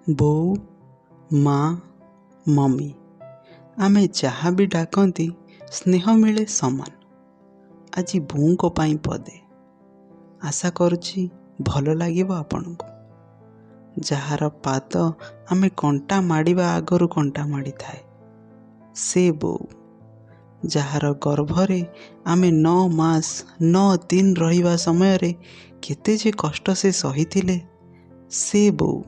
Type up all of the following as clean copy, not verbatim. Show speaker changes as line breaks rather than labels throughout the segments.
बोऊ माँ मम्मी आमे जहाँ भी डाकती स्नेह मिले समान। आज बोऊ को पाई पदे आशा करुछि भल लागिब आपनकु। जार पाद आमे कंटा माडिबा आगरु कंटा माड़ी थाए से बोऊ। जार गर्भरे आमे 9 मास 9 दिन रहिबा समय रे केते जे कष्ट से सहिथिले से बोऊ।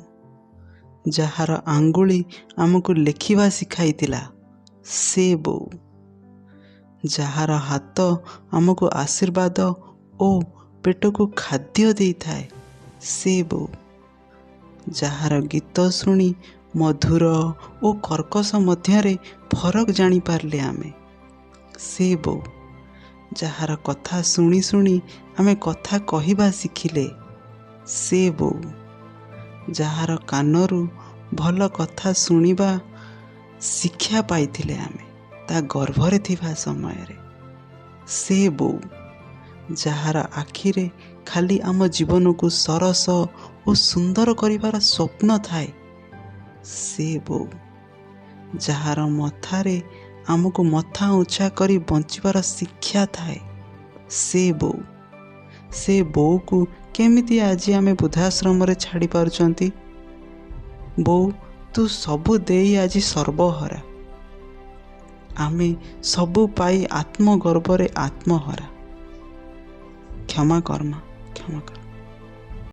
जार आंगुली आमको लेखिबा सिखाइतिला से बोऊ। जार हाथ आमको आशीर्वाद ओ पेट को खाद्य दे थाए से बोऊ। जार गीत शुणी मधुर ओ कर्कश मध्यरे फरक जानी पारले आमे से बोऊ। जार कथा शुणी शुणी आमे कथा कहिबा शिखिले से बोऊ। जार कानरू भल कथा शुणिबा शिक्षा पाइथिले आमे ता गर्भरे थिबा समय रे से बोऊ। जार आखिरे खाली आम जीवन को सरस और सुंदर करिवार स्वप्न थाए से बोऊ। जार मथारे आमको मथा उंचा करी बंचिबार शिक्षा थाए से बोऊ। से बोऊ को केमिति आज आमे वृद्धाश्रम रे छाड़ी पारुचंती। बोऊ तू सबु देई आज सर्वहरा। आमे सबु पाई आत्मगर्भरे आत्महरा। क्षमा कर मां, क्षमा कर।